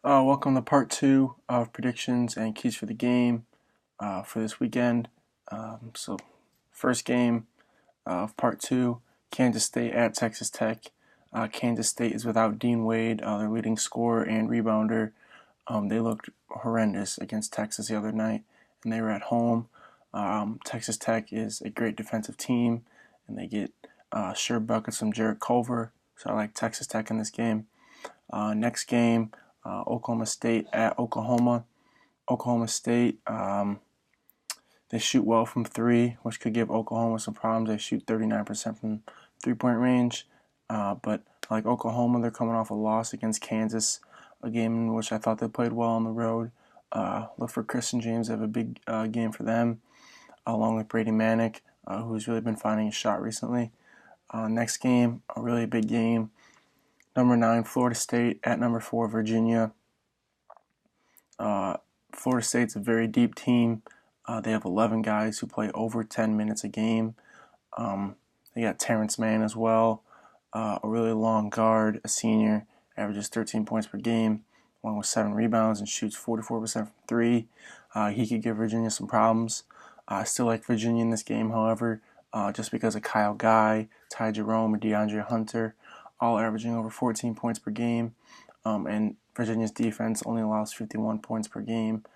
Welcome to part two of predictions and keys for the game for this weekend. First game of part two, Kansas State at Texas Tech. Kansas State is without Dean Wade, their leading scorer and rebounder. They looked horrendous against Texas the other night, and they were at home. Texas Tech is a great defensive team, and they get sure buckets from Jarrett Culver, so I like Texas Tech in this game. Next game, Oklahoma State at Oklahoma. Oklahoma State, they shoot well from three, which could give Oklahoma some problems. They shoot 39% from three-point range. But like Oklahoma, they're coming off a loss against Kansas, a game in which I thought they played well on the road. Look for Christian James to have a big game for them, along with Brady Manick, who's really been finding his shot recently. Next game, a really big game. Number 9, Florida State at number 4, Virginia. Florida State's a very deep team. They have 11 guys who play over 10 minutes a game. They got Terrence Mann as well, a really long guard, a senior, averages 13 points per game, along with 7 rebounds and shoots 44% from three. He could give Virginia some problems. I still like Virginia in this game, however, just because of Kyle Guy, Ty Jerome, and DeAndre Hunter, all averaging over 14 points per game, and Virginia's defense only allows 51 points per game,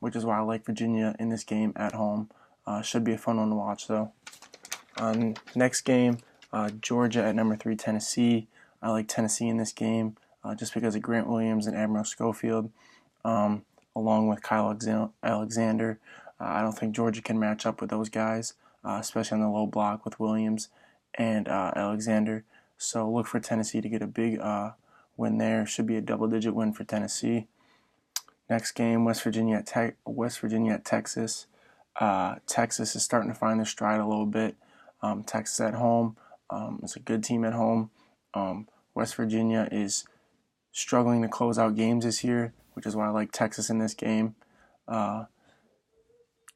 which is why I like Virginia in this game at home. Should be a fun one to watch, though. Next game, Georgia at number 3, Tennessee. I like Tennessee in this game just because of Grant Williams and Admiral Schofield, along with Kyle Alexander. I don't think Georgia can match up with those guys, especially on the low block with Williams and Alexander. So look for Tennessee to get a big win there. Should be a double-digit win for Tennessee. Next game, West Virginia at Texas. Texas is starting to find their stride a little bit. Texas at home. It's a good team at home. West Virginia is struggling to close out games this year, which is why I like Texas in this game.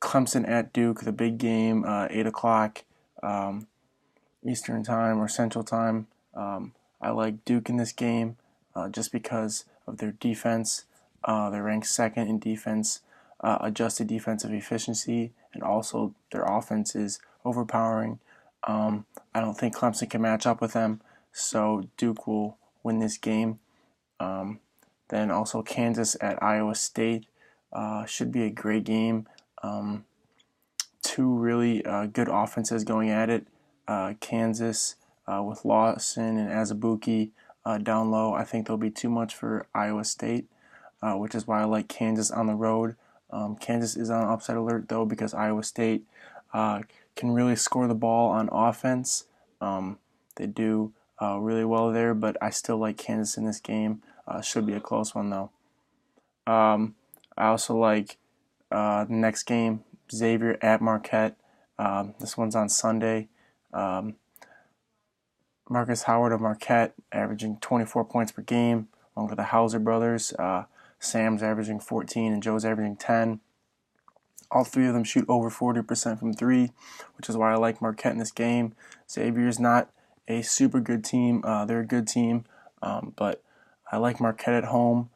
Clemson at Duke, the big game, 8 o'clock Eastern Time or Central Time. I like Duke in this game just because of their defense. They're ranked second in defense, adjusted defensive efficiency, and also their offense is overpowering. I don't think Clemson can match up with them, so Duke will win this game. Then also Kansas at Iowa State should be a great game. Two really good offenses going at it. Kansas with Lawson and Azubuike down low. I think there'll be too much for Iowa State, which is why I like Kansas on the road. Kansas is on upset alert, though, because Iowa State can really score the ball on offense. They do really well there, but I still like Kansas in this game. Should be a close one, though. I also like the next game, Xavier at Marquette. This one's on Sunday. Marcus Howard of Marquette averaging 24 points per game, along with the Hauser brothers. Sam's averaging 14 and Joe's averaging 10. All three of them shoot over 40% from three, which is why I like Marquette in this game. Xavier's not a super good team. They're a good team, but I like Marquette at home,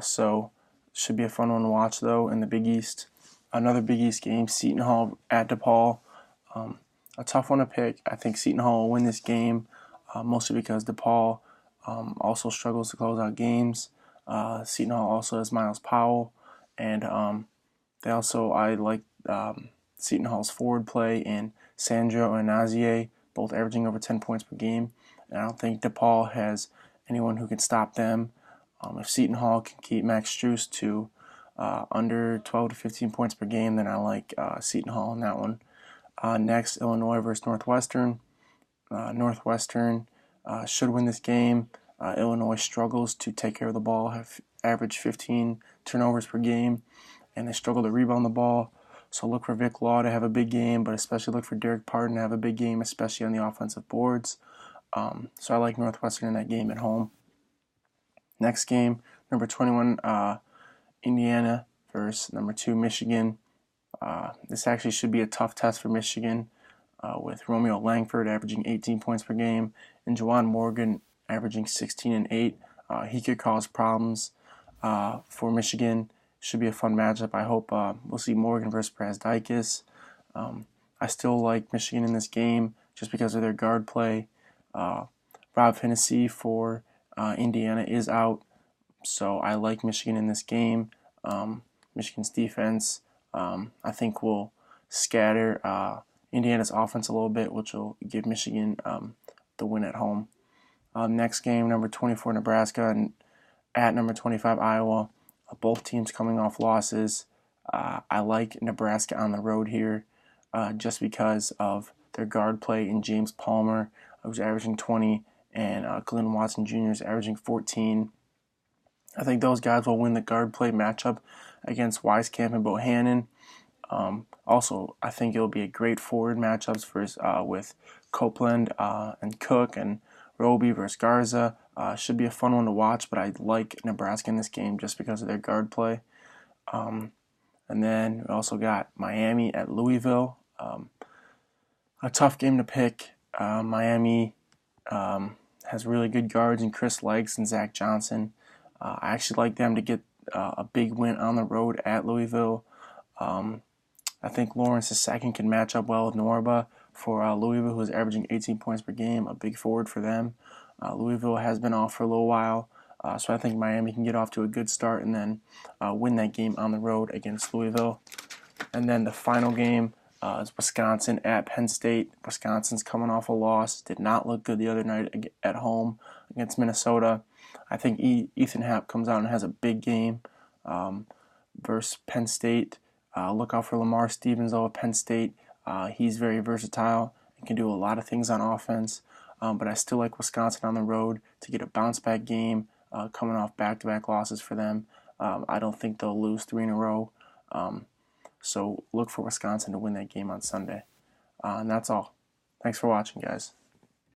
so should be a fun one to watch, though, in the Big East. Another Big East game, Seton Hall at DePaul. A tough one to pick. I think Seton Hall will win this game, mostly because DePaul also struggles to close out games. Seton Hall also has Miles Powell, and I like Seton Hall's forward play and Sandro and Nazier, both averaging over 10 points per game. And I don't think DePaul has anyone who can stop them. If Seton Hall can keep Max Strus to under 12 to 15 points per game, then I like Seton Hall in that one. Next, Illinois versus Northwestern. Northwestern should win this game. Illinois struggles to take care of the ball, have averaged 15 turnovers per game, and they struggle to rebound the ball. So look for Vic Law to have a big game, but especially look for Derek Pardon to have a big game, especially on the offensive boards. So I like Northwestern in that game at home. Next game, number 21, Indiana versus number 2, Michigan. This actually should be a tough test for Michigan, with Romeo Langford averaging 18 points per game and Juwan Morgan averaging 16 and 8. He could cause problems. for Michigan. Should be a fun matchup. I hope we'll see Morgan versus Brazdikis. I still like Michigan in this game just because of their guard play. Rob Hennessy for Indiana is out, so I like Michigan in this game. Michigan's defense, I think, will scatter Indiana's offense a little bit, which will give Michigan the win at home. Next game, number 24 Nebraska and at number 25 Iowa. Both teams coming off losses. I like Nebraska on the road here just because of their guard play in James Palmer, who's averaging 20, and Glenn Watson Jr. is averaging 14. I think those guys will win the guard play matchup against Wisekamp and Bohannon. Also, I think it'll be a great forward matchups with Copeland and Cook and Roby versus Garza. Should be a fun one to watch, but I like Nebraska in this game just because of their guard play. And then we also got Miami at Louisville. A tough game to pick. Miami has really good guards in Chris Leggs and Zach Johnson. I actually like them to get a big win on the road at Louisville. I think Lawrence II can match up well with Norba for Louisville, who is averaging 18 points per game, a big forward for them. Louisville has been off for a little while, so I think Miami can get off to a good start and then win that game on the road against Louisville. And then the final game is Wisconsin at Penn State. Wisconsin's coming off a loss. Did not look good the other night at home against Minnesota. I think Ethan Happ comes out and has a big game versus Penn State. Look out for Lamar Stevens of Penn State. He's very versatile and can do a lot of things on offense. But I still like Wisconsin on the road to get a bounce-back game coming off back-to-back losses for them. I don't think they'll lose 3 in a row. So look for Wisconsin to win that game on Sunday. And that's all. Thanks for watching, guys.